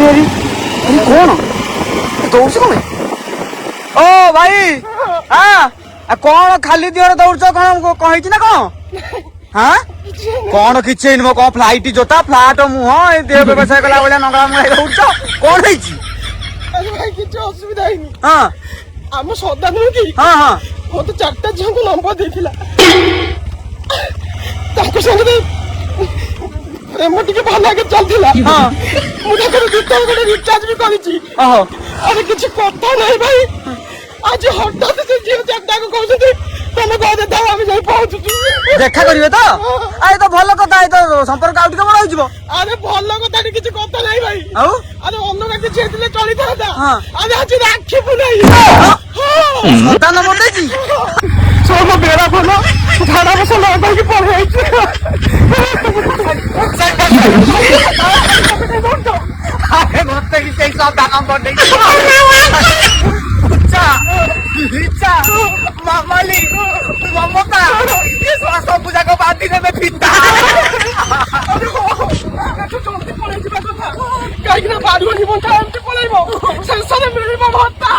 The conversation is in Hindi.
अरे अरे कौन दौड़ कौन ओ भाई हाँ कौन खाली दिहर दौड़ कौन कही ना कौन हाँ कौन किसी कौन फ्लाइट जोता फ्लाट मुह देह व्यवसाय कला भाया नंगा मुहाई दौड़ कौन है भाई किसी असुविधा है हाँ आम सदा नुह कि हाँ हाँ मत 4टा झील को नंबर देथिला ताको संगे प्रेम टिके भल लागे चलथिला हाँ मुझे भीतर गोटे रिचार्ज भी करिछि ओहो अरे किसी कथा नहीं भाई आज हठात से झील 4टा को कहते तुम कह दे दाओ हम जाई पहुंचु देखा करिवे तो आए तो भल कथा है तो संपर्क आउट के बड़ होइजबो अरे भल कथा किसी कथा नहीं भाई आउ अरे अलग किसी हेतले चली था हाँ अरे आज राखी पुनाई सदा नंबर देछि सोम बेड़ा भलो झाड़ा बस लगा के पड़े आइছে अरे मत की से सदा नंबर देछि अच्छा इच्छा मामली ममता ये स्वास्थ्य पूजा को बात दिन में फिता काई ना बाडू नि बंता एमती पळाइबो संसार मिलिबो भत्ता